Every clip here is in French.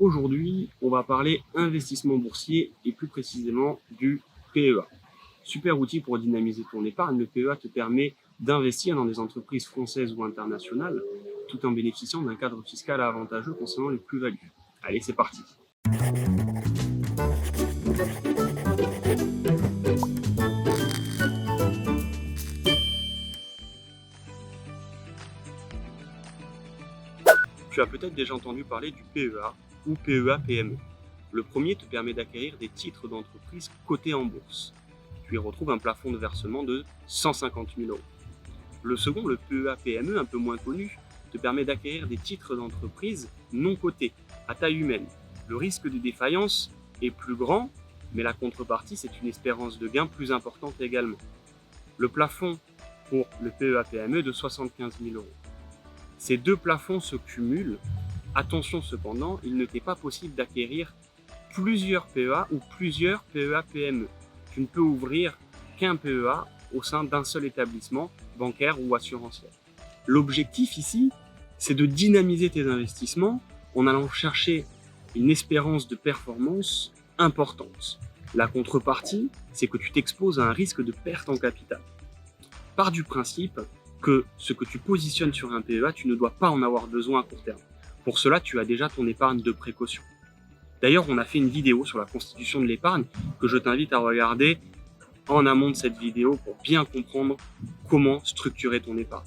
Aujourd'hui, on va parler investissement boursier et plus précisément du PEA. Super outil pour dynamiser ton épargne, le PEA te permet d'investir dans des entreprises françaises ou internationales tout en bénéficiant d'un cadre fiscal avantageux concernant les plus-values. Allez, c'est parti. Tu as peut-être déjà entendu parler du PEA ou PEA-PME. Le premier te permet d'acquérir des titres d'entreprise cotés en bourse. Tu y retrouves un plafond de versement de 150 000 €. Le second, le PEA-PME, un peu moins connu, te permet d'acquérir des titres d'entreprise non cotés, à taille humaine. Le risque de défaillance est plus grand, mais la contrepartie, c'est une espérance de gain plus importante également. Le plafond pour le PEA-PME est de 75 000 €. Ces deux plafonds se cumulent. Attention cependant, il ne t'est pas possible d'acquérir plusieurs PEA ou plusieurs PEA-PME. Tu ne peux ouvrir qu'un PEA au sein d'un seul établissement bancaire ou assurantiel. L'objectif ici, c'est de dynamiser tes investissements en allant chercher une espérance de performance importante. La contrepartie, c'est que tu t'exposes à un risque de perte en capital. Pars du principe que ce que tu positionnes sur un PEA, tu ne dois pas en avoir besoin à court terme. Pour cela, tu as déjà ton épargne de précaution. D'ailleurs, on a fait une vidéo sur la constitution de l'épargne que je t'invite à regarder en amont de cette vidéo pour bien comprendre comment structurer ton épargne.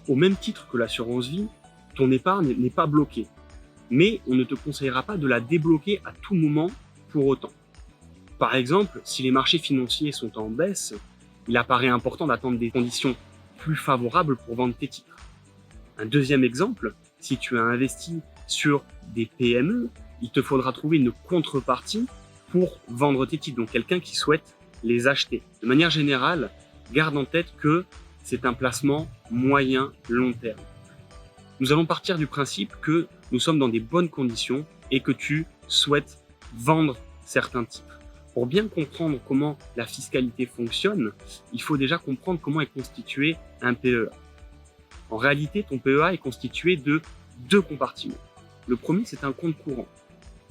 Au même titre que l'assurance vie, ton épargne n'est pas bloquée, mais on ne te conseillera pas de la débloquer à tout moment pour autant. Par exemple, si les marchés financiers sont en baisse, il apparaît important d'attendre des conditions plus favorables pour vendre tes titres. Un deuxième exemple, si tu as investi sur des PME, il te faudra trouver une contrepartie pour vendre tes titres, donc quelqu'un qui souhaite les acheter. De manière générale, garde en tête que c'est un placement moyen-long terme. Nous allons partir du principe que nous sommes dans des bonnes conditions et que tu souhaites vendre certains titres. Pour bien comprendre comment la fiscalité fonctionne, il faut déjà comprendre comment est constitué un PEA. En réalité, ton PEA est constitué de deux compartiments. Le premier, c'est un compte courant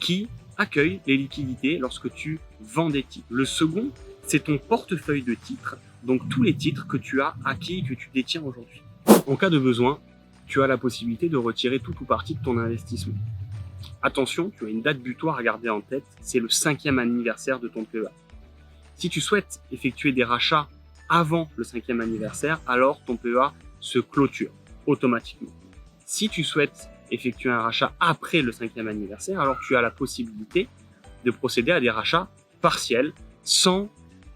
qui accueille les liquidités lorsque tu vends des titres. Le second, c'est ton portefeuille de titres, donc tous les titres que tu as acquis et que tu détiens aujourd'hui. En cas de besoin, tu as la possibilité de retirer tout ou partie de ton investissement. Attention, tu as une date butoir à garder en tête, c'est le 5e anniversaire de ton PEA. Si tu souhaites effectuer des rachats avant le 5e anniversaire, alors ton PEA se clôture automatiquement. Si tu souhaites effectuer un rachat après le 5e anniversaire, alors tu as la possibilité de procéder à des rachats partiels sans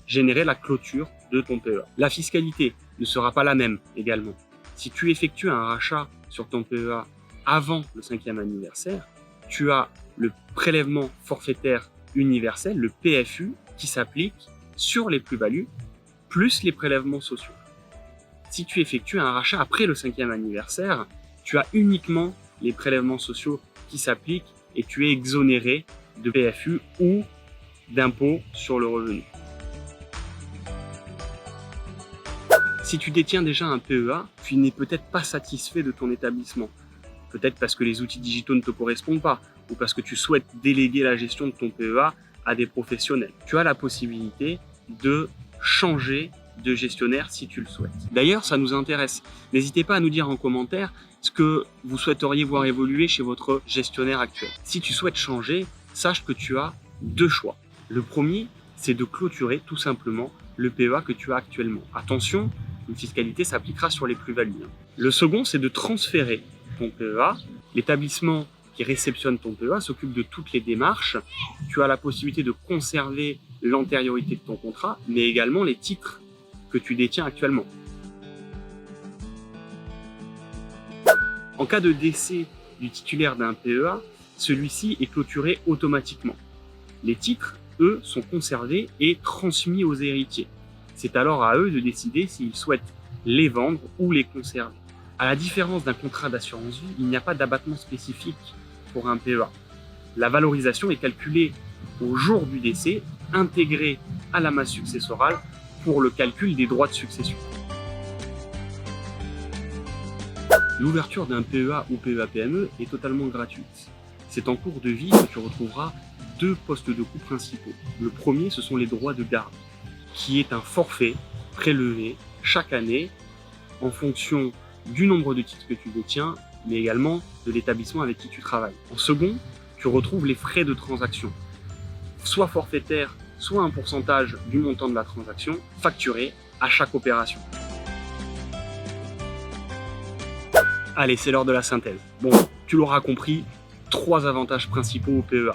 générer la clôture de ton PEA. La fiscalité ne sera pas la même également. Si tu effectues un rachat sur ton PEA avant le 5e anniversaire, tu as le prélèvement forfaitaire universel, le PFU, qui s'applique sur les plus-values, plus les prélèvements sociaux. Si tu effectues un rachat après le 5e anniversaire, tu as uniquement les prélèvements sociaux qui s'appliquent et tu es exonéré de PFU ou d'impôt sur le revenu. Si tu détiens déjà un PEA, tu n'es peut-être pas satisfait de ton établissement. Peut-être parce que les outils digitaux ne te correspondent pas ou parce que tu souhaites déléguer la gestion de ton PEA à des professionnels. Tu as la possibilité de changer de gestionnaire si tu le souhaites. D'ailleurs, ça nous intéresse. N'hésitez pas à nous dire en commentaire ce que vous souhaiteriez voir évoluer chez votre gestionnaire actuel. Si tu souhaites changer, sache que tu as deux choix. Le premier, c'est de clôturer tout simplement le PEA que tu as actuellement. Attention, une fiscalité s'appliquera sur les plus-values. Le second, c'est de transférer ton PEA. L'établissement qui réceptionne ton PEA s'occupe de toutes les démarches. Tu as la possibilité de conserver l'antériorité de ton contrat, mais également les titres que tu détiens actuellement. En cas de décès du titulaire d'un PEA, celui-ci est clôturé automatiquement. Les titres, eux, sont conservés et transmis aux héritiers. C'est alors à eux de décider s'ils souhaitent les vendre ou les conserver. À la différence d'un contrat d'assurance vie, il n'y a pas d'abattement spécifique pour un PEA. La valorisation est calculée au jour du décès, intégrée à la masse successorale pour le calcul des droits de succession. L'ouverture d'un PEA ou PEA-PME est totalement gratuite. C'est en cours de vie que tu retrouveras deux postes de coûts principaux. Le premier, ce sont les droits de garde, qui est un forfait prélevé chaque année en fonction du nombre de titres que tu détiens, mais également de l'établissement avec qui tu travailles. En second, tu retrouves les frais de transaction, soit forfaitaires, soit un pourcentage du montant de la transaction facturé à chaque opération. Allez, c'est l'heure de la synthèse. Bon, tu l'auras compris, 3 avantages principaux au PEA.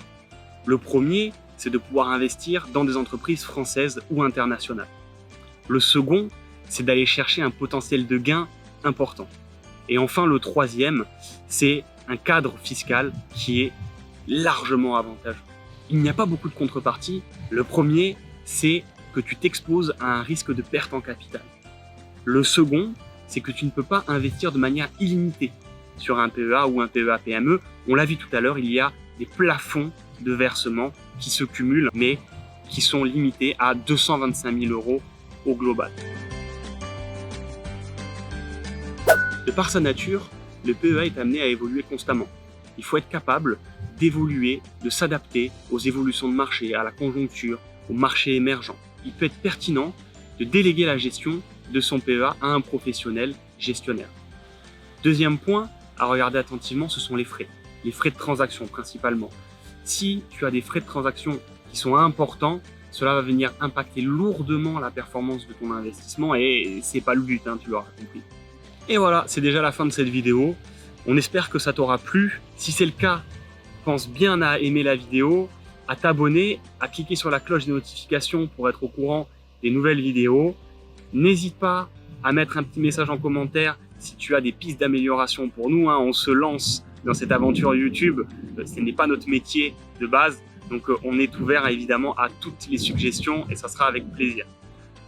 Le premier, c'est de pouvoir investir dans des entreprises françaises ou internationales. Le second, c'est d'aller chercher un potentiel de gain important. Et enfin, le troisième, c'est un cadre fiscal qui est largement avantageux. Il n'y a pas beaucoup de contreparties. Le premier, c'est que tu t'exposes à un risque de perte en capital. Le second, c'est que tu ne peux pas investir de manière illimitée sur un PEA ou un PEA-PME. On l'a vu tout à l'heure, il y a des plafonds de versement qui se cumulent, mais qui sont limités à 225 000 € au global. De par sa nature, le PEA est amené à évoluer constamment. Il faut être capable d'évoluer, de s'adapter aux évolutions de marché, à la conjoncture, au marché émergent. Il peut être pertinent de déléguer la gestion de son PEA à un professionnel gestionnaire. Deuxième point à regarder attentivement, ce sont les frais de transaction principalement. Si tu as des frais de transaction qui sont importants, cela va venir impacter lourdement la performance de ton investissement et c'est pas le but, tu l'auras compris. Et voilà, c'est déjà la fin de cette vidéo. On espère que ça t'aura plu. Si c'est le cas, pense bien à aimer la vidéo, à t'abonner, à cliquer sur la cloche des notifications pour être au courant des nouvelles vidéos. N'hésite pas à mettre un petit message en commentaire si tu as des pistes d'amélioration pour nous. On se lance dans cette aventure YouTube. Ce n'est pas notre métier de base. Donc on est ouvert évidemment à toutes les suggestions et ça sera avec plaisir.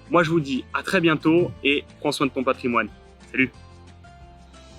Moi je vous dis à très bientôt et prends soin de ton patrimoine. Salut!